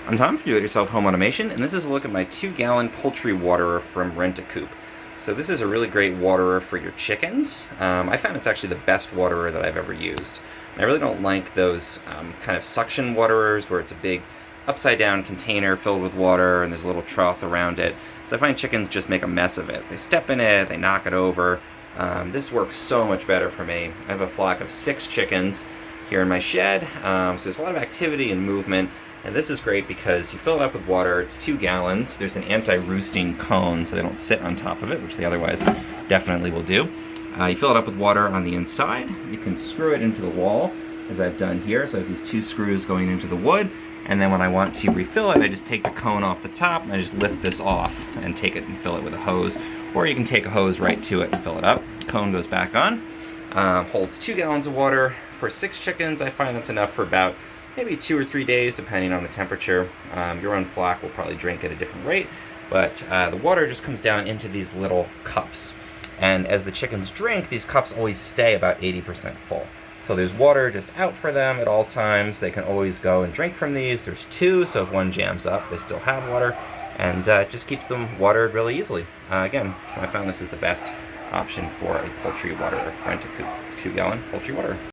I'm Tom from Do-It-Yourself Home Automation, and this is a look at my 2-gallon poultry waterer from Coop. So this is a really great waterer for your chickens. I found it's actually the best waterer that I've ever used. And I really don't like those kind of suction waterers where it's a big upside-down container filled with water and there's a little trough around it. So I find chickens just make a mess of it. They step in it, they knock it over. This works so much better for me. I have a flock of 6 chickens here in my shed, so there's a lot of activity and movement. And this is great because you fill it up with water, it's 2 gallons, there's an anti-roosting cone so they don't sit on top of it, which they otherwise definitely will do. You fill it up with water on the inside, you can screw it into the wall, as I've done here, so I have these 2 screws going into the wood, and then when I want to refill it, I just take the cone off the top, and I just lift this off and take it and fill it with a hose, or you can take a hose right to it and fill it up. Cone goes back on, holds 2 gallons of water. For 6 chickens, I find that's enough for about maybe 2 or 3 days, depending on the temperature. Your own flock will probably drink at a different rate, but the water just comes down into these little cups. And as the chickens drink, these cups always stay about 80% full. So there's water just out for them at all times. They can always go and drink from these. There's 2, so if one jams up, they still have water, and it just keeps them watered really easily. Again, I found this is the best option for a poultry waterer. Coop 2-gallon poultry waterer.